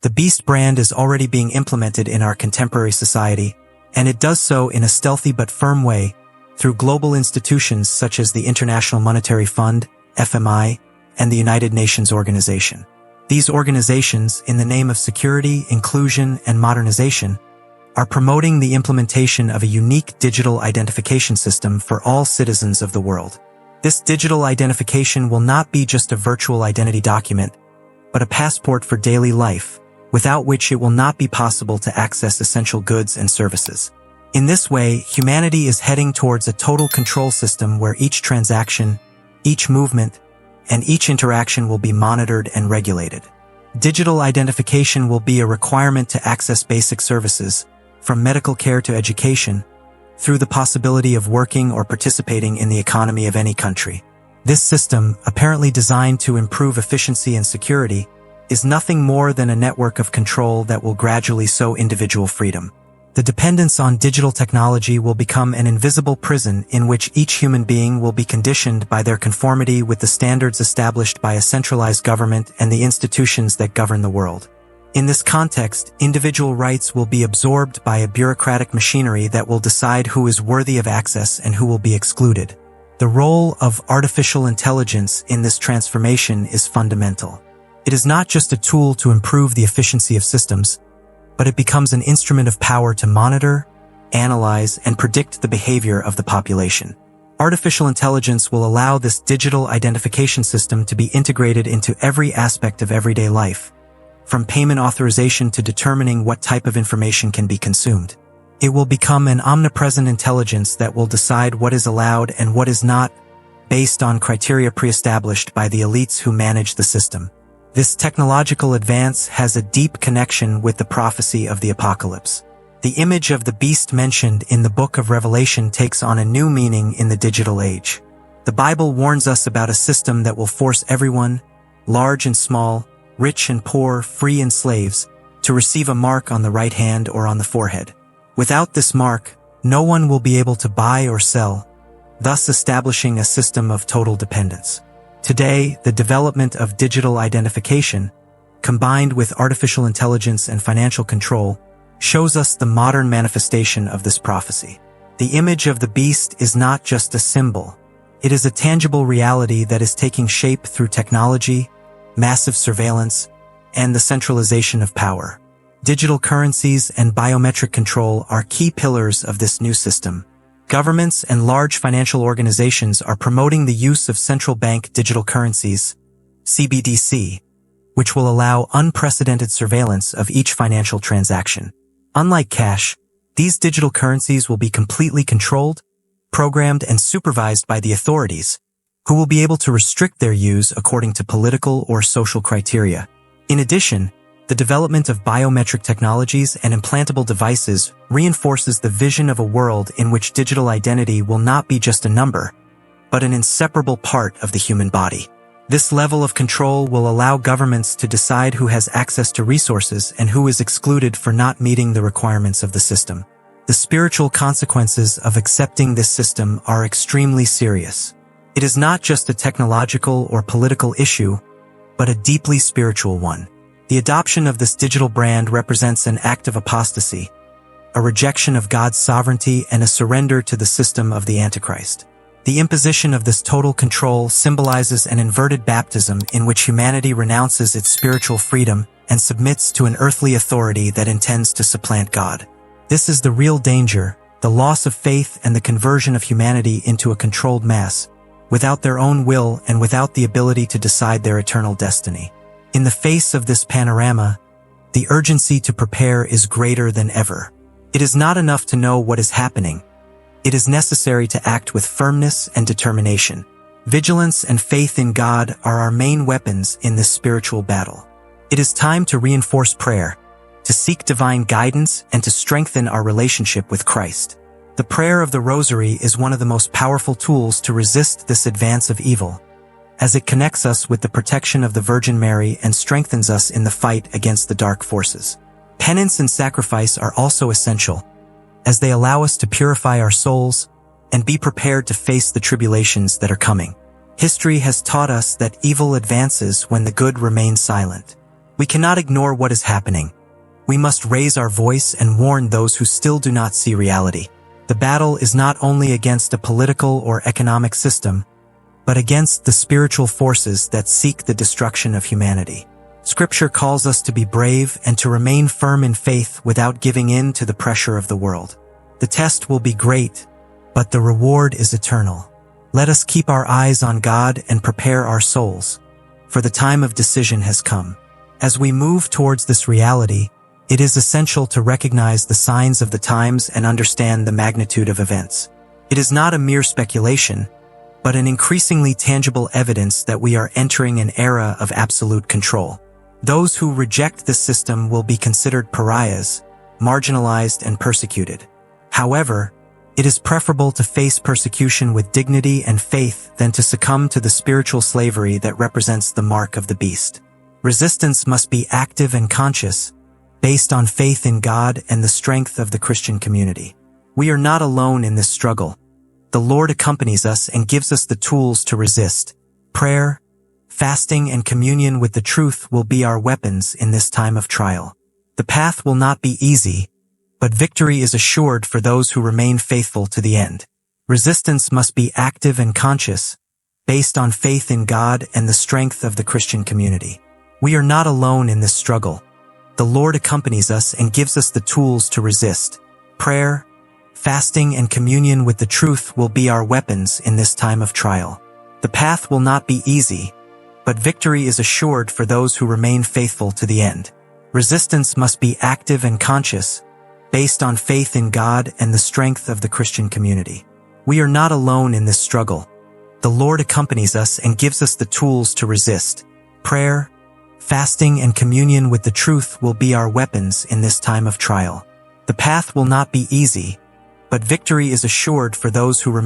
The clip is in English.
The beast brand is already being implemented in our contemporary society, and it does so in a stealthy but firm way through global institutions such as the International Monetary Fund, FMI, and the United Nations Organization. These organizations, in the name of security, inclusion, and modernization, are promoting the implementation of a unique digital identification system for all citizens of the world. This digital identification will not be just a virtual identity document, but a passport for daily life, without which it will not be possible to access essential goods and services. In this way, humanity is heading towards a total control system where each transaction, each movement, and each interaction will be monitored and regulated. Digital identification will be a requirement to access basic services, from medical care to education, through the possibility of working or participating in the economy of any country. This system, apparently designed to improve efficiency and security, is nothing more than a network of control that will gradually sow individual freedom. The dependence on digital technology will become an invisible prison in which each human being will be conditioned by their conformity with the standards established by a centralized government and the institutions that govern the world. In this context, individual rights will be absorbed by a bureaucratic machinery that will decide who is worthy of access and who will be excluded. The role of artificial intelligence in this transformation is fundamental. It is not just a tool to improve the efficiency of systems, but it becomes an instrument of power to monitor, analyze, and predict the behavior of the population. Artificial intelligence will allow this digital identification system to be integrated into every aspect of everyday life, from payment authorization to determining what type of information can be consumed. It will become an omnipresent intelligence that will decide what is allowed and what is not, based on criteria pre-established by the elites who manage the system. This technological advance has a deep connection with the prophecy of the apocalypse. The image of the beast mentioned in the book of Revelation takes on a new meaning in the digital age. The Bible warns us about a system that will force everyone, large and small, rich and poor, free and slaves, to receive a mark on the right hand or on the forehead. Without this mark, no one will be able to buy or sell, thus establishing a system of total dependence. Today, the development of digital identification, combined with artificial intelligence and financial control, shows us the modern manifestation of this prophecy. The image of the beast is not just a symbol. It is a tangible reality that is taking shape through technology, massive surveillance, and the centralization of power. Digital currencies and biometric control are key pillars of this new system. Governments and large financial organizations are promoting the use of central bank digital currencies, CBDC, which will allow unprecedented surveillance of each financial transaction. Unlike cash, these digital currencies will be completely controlled, programmed, and supervised by the authorities, who will be able to restrict their use according to political or social criteria. In addition, the development of biometric technologies and implantable devices reinforces the vision of a world in which digital identity will not be just a number, but an inseparable part of the human body. This level of control will allow governments to decide who has access to resources and who is excluded for not meeting the requirements of the system. The spiritual consequences of accepting this system are extremely serious. It is not just a technological or political issue, but a deeply spiritual one. The adoption of this digital brand represents an act of apostasy, a rejection of God's sovereignty, and a surrender to the system of the Antichrist. The imposition of this total control symbolizes an inverted baptism in which humanity renounces its spiritual freedom and submits to an earthly authority that intends to supplant God. This is the real danger, the loss of faith and the conversion of humanity into a controlled mass, without their own will and without the ability to decide their eternal destiny. In the face of this panorama, the urgency to prepare is greater than ever. It is not enough to know what is happening. It is necessary to act with firmness and determination. Vigilance and faith in God are our main weapons in this spiritual battle. It is time to reinforce prayer, to seek divine guidance, and to strengthen our relationship with Christ. The prayer of the Rosary is one of the most powerful tools to resist this advance of evil, as it connects us with the protection of the Virgin Mary and strengthens us in the fight against the dark forces. Penance and sacrifice are also essential, as they allow us to purify our souls and be prepared to face the tribulations that are coming. History has taught us that evil advances when the good remain silent. We cannot ignore what is happening. We must raise our voice and warn those who still do not see reality. The battle is not only against a political or economic system, but against the spiritual forces that seek the destruction of humanity. Scripture calls us to be brave and to remain firm in faith without giving in to the pressure of the world. The test will be great, but the reward is eternal. Let us keep our eyes on God and prepare our souls, for the time of decision has come. As we move towards this reality, it is essential to recognize the signs of the times and understand the magnitude of events. It is not a mere speculation, but an increasingly tangible evidence that we are entering an era of absolute control. Those who reject this system will be considered pariahs, marginalized and persecuted. However, it is preferable to face persecution with dignity and faith than to succumb to the spiritual slavery that represents the mark of the beast. Resistance must be active and conscious, based on faith in God and the strength of the Christian community. We are not alone in this struggle. The Lord accompanies us and gives us the tools to resist. Prayer, fasting, and communion with the truth will be our weapons in this time of trial. The path will not be easy, but victory is assured for those who remain faithful to the end. Resistance must be active and conscious, based on faith in God and the strength of the Christian community. We are not alone in this struggle. The Lord accompanies us and gives us the tools to resist. Prayer, fasting, and communion with the truth will be our weapons in this time of trial. The path will not be easy, but victory is assured for those who remain faithful to the end. Resistance must be active and conscious, based on faith in God and the strength of the Christian community. We are not alone in this struggle. The Lord accompanies us and gives us the tools to resist. Prayer, fasting, and communion with the truth will be our weapons in this time of trial. The path will not be easy, but victory is assured for those who remain